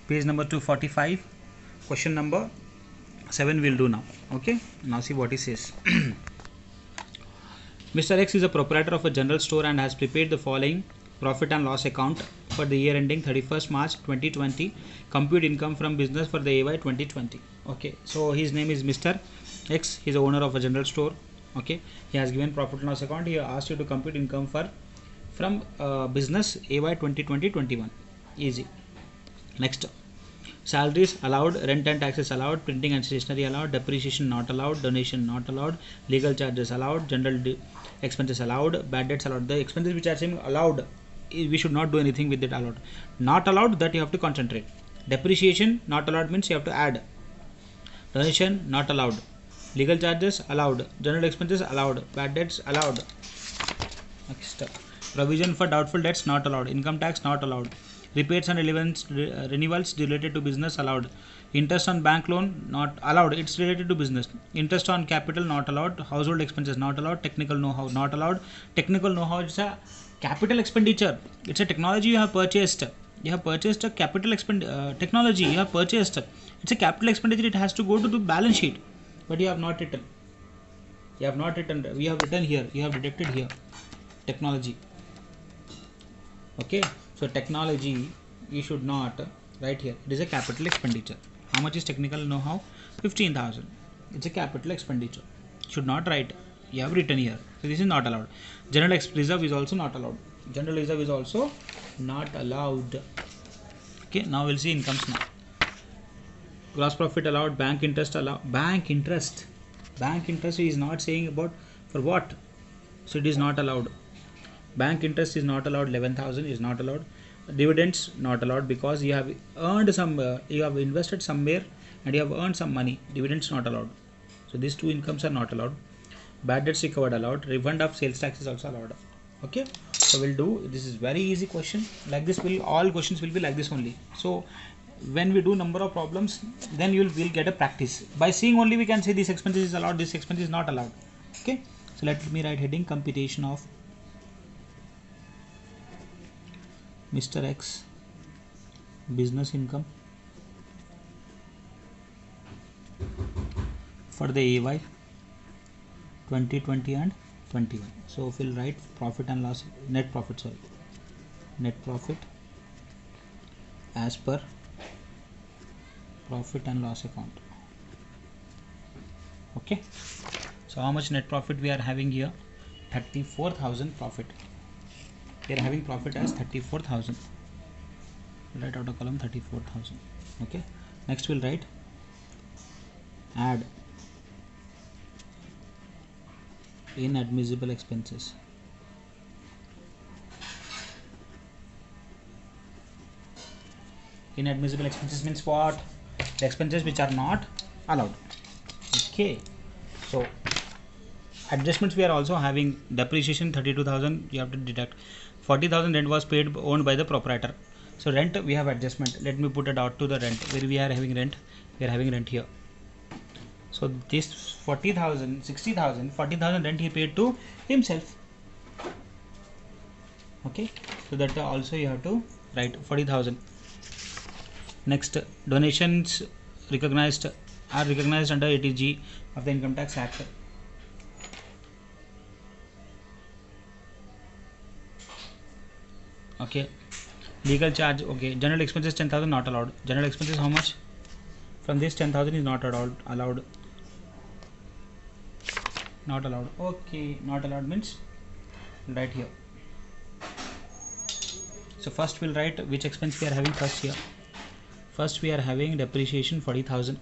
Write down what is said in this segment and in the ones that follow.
Page number 245, question number 7 we'll do now. Okay, now see what he says. Mr. X is a proprietor of a general store and has prepared the following profit and loss account for the year ending 31st March 2020. Compute income from business for the AY 2020. Okay, so his name is Mr. X. He is the owner of a general store. Okay, he has given profit and loss account. He asked you to compute income from business AY 2020-21. Easy. Next, salaries allowed, rent and taxes allowed, printing and stationery allowed, depreciation not allowed, donation not allowed, legal charges allowed, general expenses allowed, bad debts allowed. The expenses which are saying allowed, we should not do anything with it. Allowed, not allowed, that you have to concentrate. Depreciation not allowed means you have to add. Donation not allowed, legal charges allowed, general expenses allowed, bad debts allowed. Next, provision for doubtful debts not allowed, income tax not allowed, repairs and renewals related to business allowed, interest on bank loan not allowed, it's related to business, interest on capital not allowed, household expenses not allowed, technical know-how not allowed. Technical know-how is a capital expenditure, it's a technology you have purchased. You have purchased a capital technology you have purchased, it's a capital expenditure, it has to go to the balance sheet, but you have not written. We have written here, you have deducted here technology. Okay, so technology you should not write here, it is a capital expenditure. How much is technical know-how? 15,000. It's a capital expenditure, should not write. You have written here, so this is not allowed. General reserve is also not allowed. General reserve is also not allowed. Okay, now we'll see incomes now. Gross profit allowed, bank interest allowed. Bank interest is not saying about for what, so it is not allowed. Bank interest is not allowed. 11,000 is not allowed. Dividends not allowed because you have earned some, you have invested somewhere and you have earned some money. Dividends not allowed. So these two incomes are not allowed. Bad debts recovered allowed. Refund of sales tax is also allowed. Okay, so we'll do, this is very easy question. Like this, all questions will be like this only. So when we do number of problems, then we'll get a practice. By seeing only we can say this expense is allowed, this expense is not allowed. Okay, so let me write heading computation of Mr. X business income for the AY 2020 and 21. So we'll write profit and loss, net profit as per profit and loss account. Okay, so how much net profit we are having here? 34,000 profit. We are having profit as 34,000. Write out a column 34,000. Okay, next we'll write add inadmissible expenses. Inadmissible expenses means what? The expenses which are not allowed. Okay, so adjustments we are also having. Depreciation 32,000 you have to deduct. 40,000 rent was paid owned by the proprietor. So rent we have adjustment. Let me put a dot to the rent. Where we are having rent? We are having rent here. So this 40,000, 60,000, 40,000 rent he paid to himself. Okay, so that also you have to write 40,000. Next, donations are recognized under 80G of the Income Tax Act. Okay, legal charge. Okay, general expenses 10,000 not allowed. General expenses how much? From this 10,000 is not allowed. Not allowed. Okay, not allowed means right here. So first we'll write which expense we are having first here. First we are having depreciation 40,000,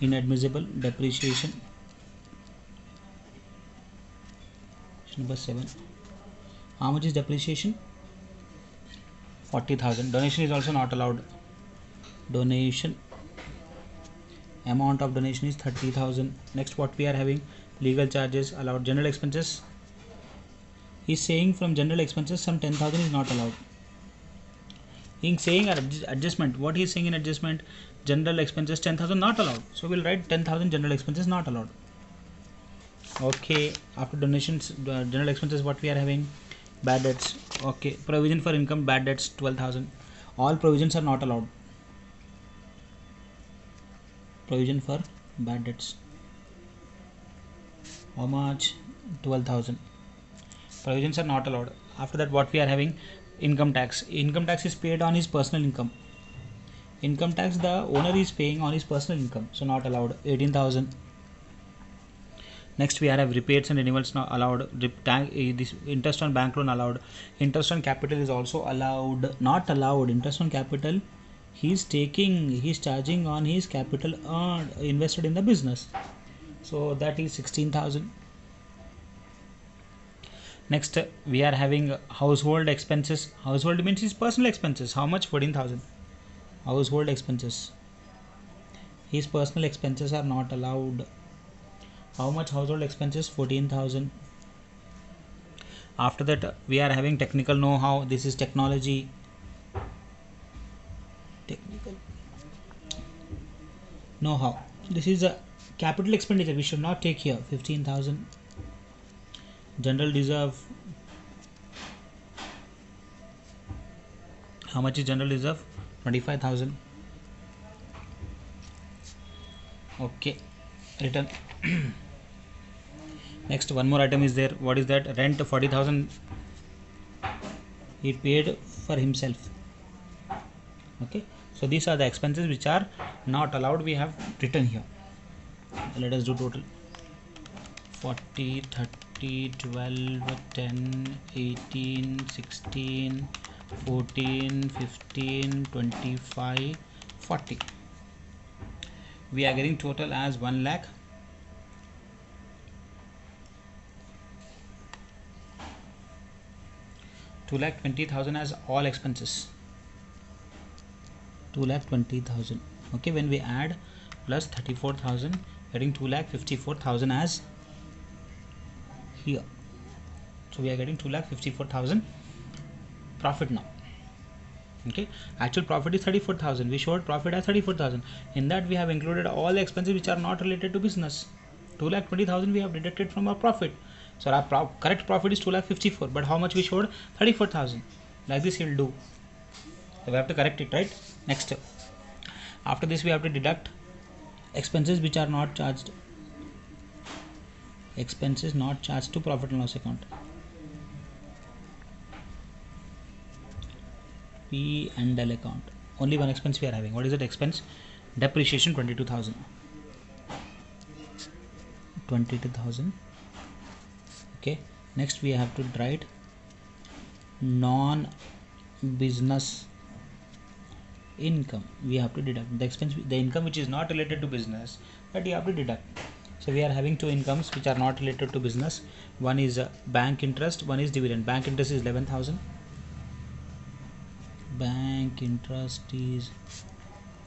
inadmissible depreciation. Number 7. How much is depreciation? 40,000. Donation is also not allowed. Donation, amount of donation is 30,000. Next what we are having? Legal charges allowed. General expenses, he is saying from general expenses some 10,000 is not allowed. He is saying adjustment. What he is saying in adjustment? General expenses 10,000 not allowed. So we'll write 10,000 general expenses not allowed. Okay, after donations, general expenses what we are having? Bad debts. Okay, provision for income, bad debts 12,000. All provisions are not allowed. provision for bad debts. How much? 12,000. Provisions are not allowed. After that, what we are having? Income tax. Income tax is paid on his personal income. Income tax the owner is paying on his personal income, so not allowed. 18,000. Next we have repays and renewals not allowed. This interest on bank loan allowed. Interest on capital is also allowed. Not allowed. Interest on capital he's charging on his capital invested in the business, so that is 16,000. Next we are having household expenses. Household means his personal expenses. How much? 14,000. Household expenses, his personal expenses are not allowed. How much household expenses? 14,000. After that we are having technical know-how. This is technology. Technical know-how, this is a capital expenditure, we should not take here. 15,000. General reserve, how much is general reserve? 25,000. Okay, return. Next one more item is there. What is that? Rent 40,000 he paid for himself. Okay, so these are the expenses which are not allowed, we have written here. Let us do total. 40, 30, 12, 10, 18, 16, 14, 15, 25, 40. We are getting total as 1 lakh. $2,20,000 as all expenses. 2,20,000. Okay, when we add plus 34,000, getting 2,54,000 as here. So we are getting 2,54,000 profit now. Okay, actual profit is 34,000. We showed profit as 34,000. In that we have included all the expenses which are not related to business. 2,20,000 we have deducted from our profit. So our correct profit is 2,54,000. But how much we showed? 34,000. Like this he'll do. So we have to correct it, right? Next, after this we have to deduct expenses which are not charged. Expenses not charged to profit and loss account. P and L account. Only one expense we are having. What is that expense? Depreciation 22,000. 22,000. Okay. Next we have to write non-business income. We have to deduct the expense, the income which is not related to business, but you have to deduct. So we are having two incomes which are not related to business. One is bank interest, one is dividend. Bank interest is 11,000. Bank interest is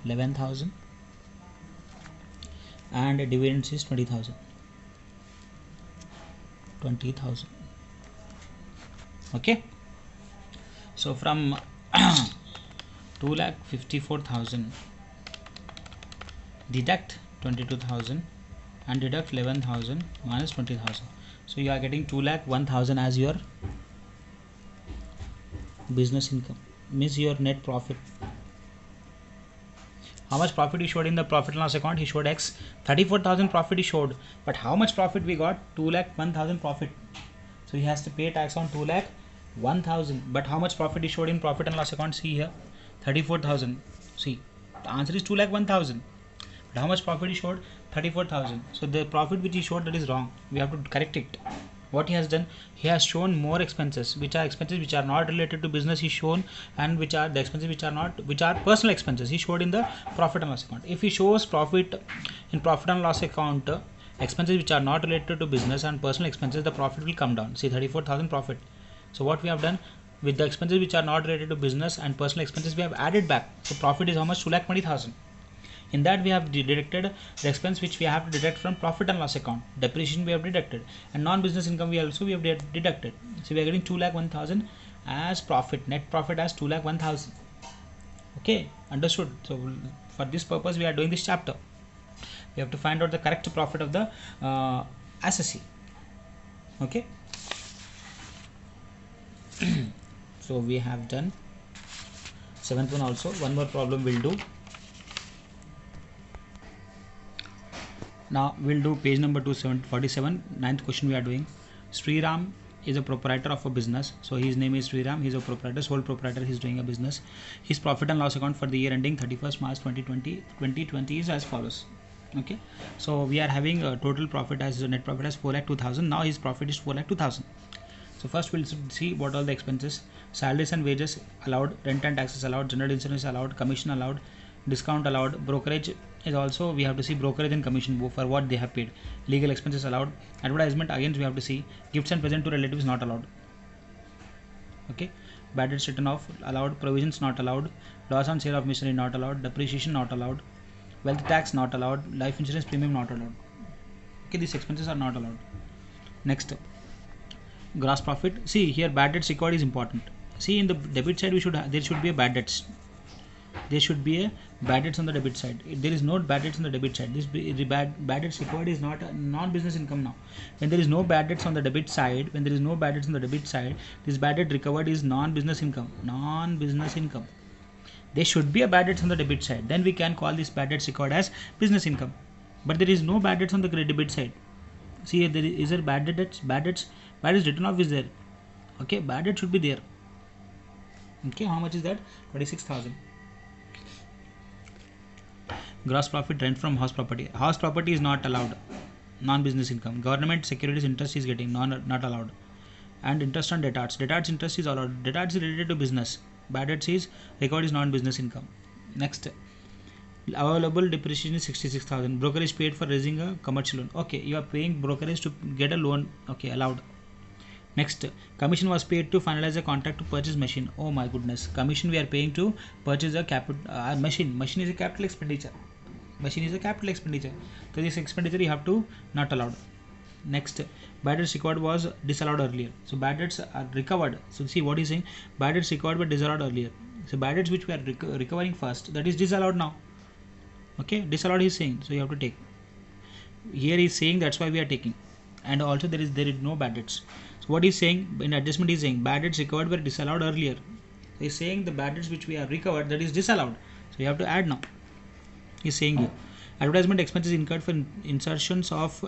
11,000 and dividends is 20,000. 20,000. Okay. So from 2,54,000 deduct 22,000 and deduct 11,000 minus 20,000. So you are getting 2,01,000 as your business income, means your net profit. How much profit he showed in the profit and loss account? He showed X. 34,000 profit he showed, but how much profit we got? 2,01,000 profit. So he has to pay tax on 2,01,000. But how much profit he showed in profit and loss account? See here, 34,000. See, the answer is 2,01,000. But how much profit he showed? 34,000. So the profit which he showed, that is wrong. We have to correct it. What he has done, he has shown more expenses, which are not related to business. He shown, and which are the expenses which are personal expenses. He showed in the profit and loss account. If he shows profit in profit and loss account, expenses which are not related to business and personal expenses, the profit will come down. See, 34,000 profit. So what we have done, with the expenses which are not related to business and personal expenses, we have added back. So profit is how much? 2,20,000. In that we have deducted the expense which we have to deduct from profit and loss account. Depreciation we have deducted, and non-business income we have deducted. So we are getting 2,01,000 as profit. Net profit as 2,01,000. Okay, understood. So for this purpose we are doing this chapter. We have to find out the correct profit of the assessee. Okay. So we have done 7th one also. One more problem we'll do. Now we'll do page number 247. Ninth question we are doing. Sriram is a proprietor of a business. So his name is Sriram. He's a proprietor, sole proprietor. He's doing a business. His profit and loss account for the year ending 31st March 2020 is as follows. Okay, so we are having a total profit as net profit as 4,02,000. Now his profit is 4,02,000. So first we'll see what all the expenses: salaries and wages allowed, rent and taxes allowed, general insurance allowed, commission allowed, discount allowed, brokerage is also, we have to see brokerage and commission for what they have paid, legal expenses allowed, advertisement again we have to see, gifts and present to relatives not allowed. Okay, bad debts written off allowed, provisions not allowed, loss on sale of machinery not allowed, depreciation not allowed, wealth tax not allowed, life insurance premium not allowed. Okay, these expenses are not allowed. Next, gross profit. See here, bad debts record is important. See, in the debit side there should be a bad debts. There should be a bad debts on the debit side. If there is no bad debts on the debit side, the bad debts required is not a non-business income now. When there is no bad debts on the debit side, this bad debt recovered is non-business income. Non-business income. There should be a bad debts on the debit side. Then we can call this bad debts record as business income. But there is no bad debts on the debit side. See, there is there bad debts? Bad debts written off is there. Okay, bad debt should be there. Okay, how much is that? 26,000. Gross profit rent from house property. House property is not allowed. Non-business income. Government securities interest is getting not allowed. And interest on debtors. Debtors interest is allowed. Debtors is related to business. Bad debts is record is non-business income. Next, available depreciation is 66,000. Brokerage paid for raising a commercial loan. Okay, you are paying brokerage to get a loan. Okay, allowed. Next, commission was paid to finalize a contract to purchase machine. Oh my goodness, commission we are paying to purchase a machine. Machine is a capital expenditure. Machine is a capital expenditure. So this expenditure you have to not allowed. Next, bad debts record was disallowed earlier. So bad debts are recovered. So see what he's saying. Bad debts record but disallowed earlier. So bad debts which we are recovering first, that is disallowed now. Okay, disallowed he's saying. So you have to take. Here he's saying that's why we are taking. And also there is no bad debts. So what he's saying in adjustment, he's saying bad debts recovered were disallowed earlier. So he's saying the bad debts which we have recovered, that is disallowed. So you have to add now. He's saying here, advertisement expenses incurred for insertions of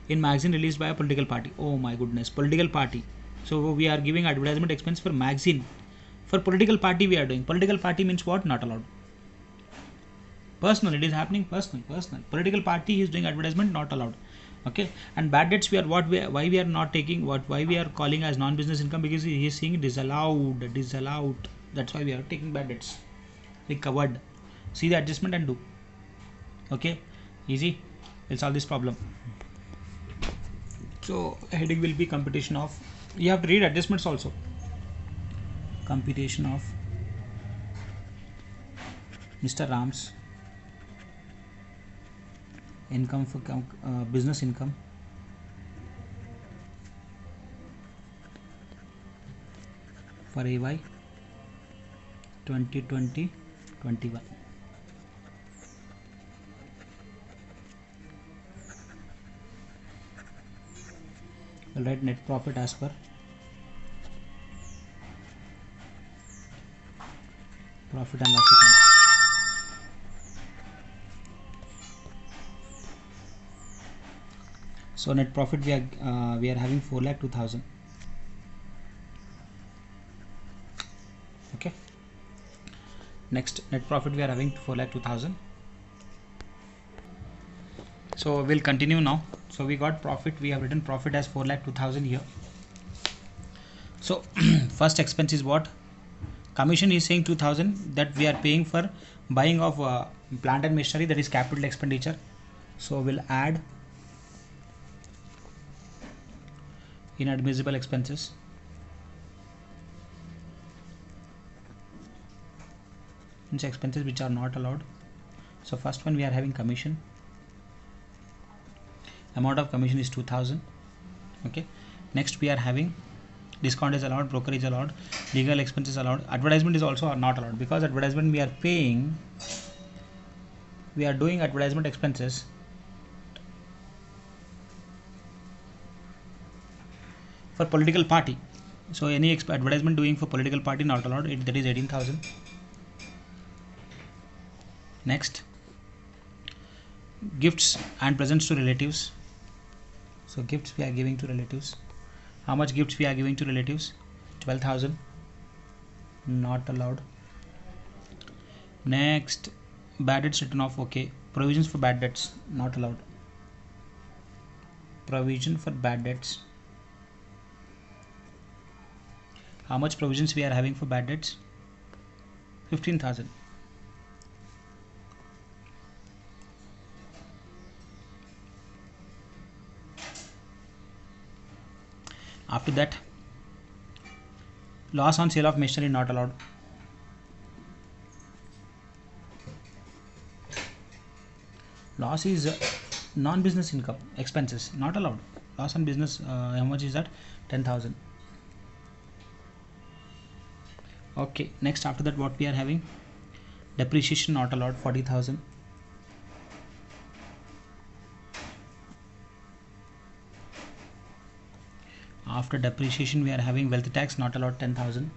in magazine released by a political party. Oh my goodness, political party. So we are giving advertisement expense for magazine. For political party we are doing. Political party means what? Not allowed. Personal, it is happening personal. Political party is doing advertisement, not allowed. Okay, and bad debts why we are not taking why we are calling as non-business income, because he is saying disallowed. That's why we are taking bad debts. Recovered. See the adjustment and do. Okay, easy. We'll solve this problem. So heading will be computation of. You have to read adjustments also. Computation of Mr. Ram's income for business income for AY 2020-21. We'll write net profit as per profit and loss account. So net profit we are having 4,02,000. Okay. Next, net profit we are having 4,02,000. So we'll continue now. So we got profit. We have written profit as 4,02,000 here. So first expense is what? Commission is saying 2,000 that we are paying for buying of plant and machinery, that is capital expenditure. So we'll add inadmissible expenses. Means expenses which are not allowed. So first one we are having commission. Amount of commission is 2,000. Okay. Next we are having discount is allowed, brokerage allowed, legal expenses allowed. Advertisement is also not allowed, because advertisement we are paying. We are doing advertisement expenses. For political party. So any advertisement doing for political party not allowed. That is 18,000. Next, Gifts and presents to relatives. So gifts we are giving to relatives. How much gifts we are giving to relatives? 12,000. Not allowed. Next, bad debts written off. Okay. Provisions for bad debts. Not allowed. Provision for bad debts. How much provisions we are having for bad debts? 15,000. After that, loss on sale of machinery not allowed. Loss is non-business income, expenses not allowed. Loss on business, how much is that? 10,000. Okay, next after that what we are having? Depreciation not allowed, 40,000. After depreciation we are having wealth tax not allowed, 10,000.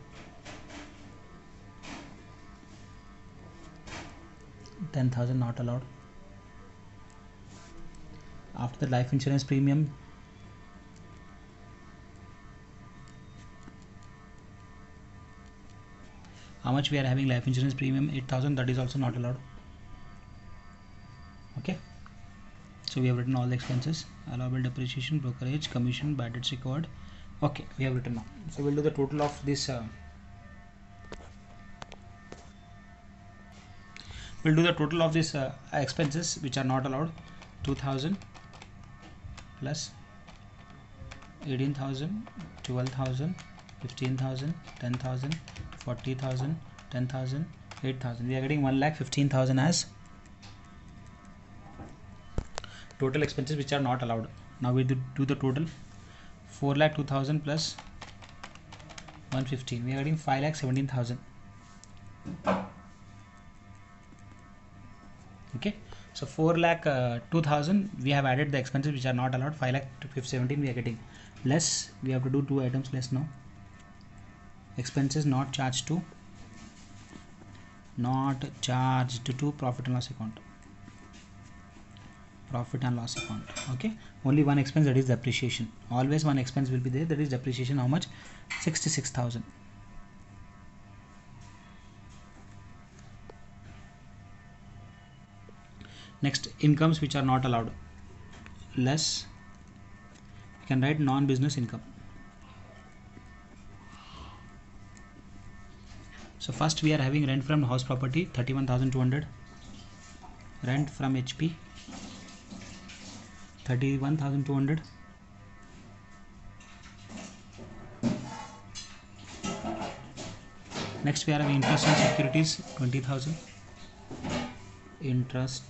10,000 not allowed. After the life insurance premium, how much we are having life insurance premium? 8,000. That is also not allowed. Okay, so we have written all the expenses. Allowable depreciation, brokerage, commission, bad debts recovered. Okay, we have written now. So we'll do the total of this. We'll do the total of this expenses which are not allowed. 2,000 plus 18,000, 12,000, 15,000, 10,000, 40,000, 10,000, 8,000. We are getting 1,15,000 as total expenses which are not allowed. Now we do the total. 4,02,000 plus 115. We are getting 5,17,000. Okay, so 4,02,000 we have added the expenses which are not allowed. 5,17 we are getting less. We have to do two items less now. Expenses not charged to profit and loss account. Profit and loss account. Okay, only one expense, that is depreciation. Always one expense will be there, that is depreciation. How much? 66,000. Next, incomes which are not allowed. Less, you can write non-business income. So first we are having rent from house property, 31,200. Rent from HP, 31,200. Next we are having interest on securities, 20,000. Interest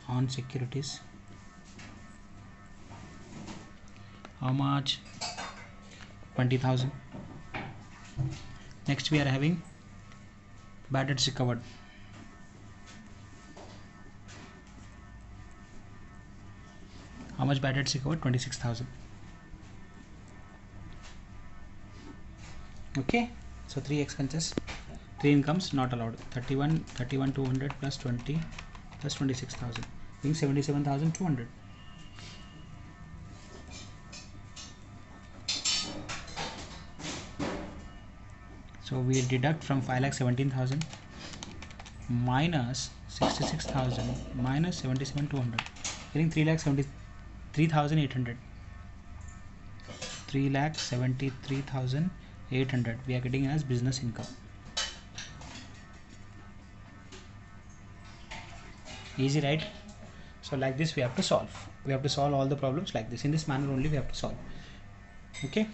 on securities, how much? 20,000. Next we are having bad debts recovered. How much bad debts recovered? 26,000. Okay, so three expenses, three incomes not allowed. 31,200 plus 20 plus 26,000 being 77,200. So we deduct from 5,17,000 minus 66,000 minus 77,200, getting 3,73,800. 3,73,800 we are getting as business income. Easy, right? So like this we have to solve. We have to solve all the problems like this. In this manner only we have to solve. Okay.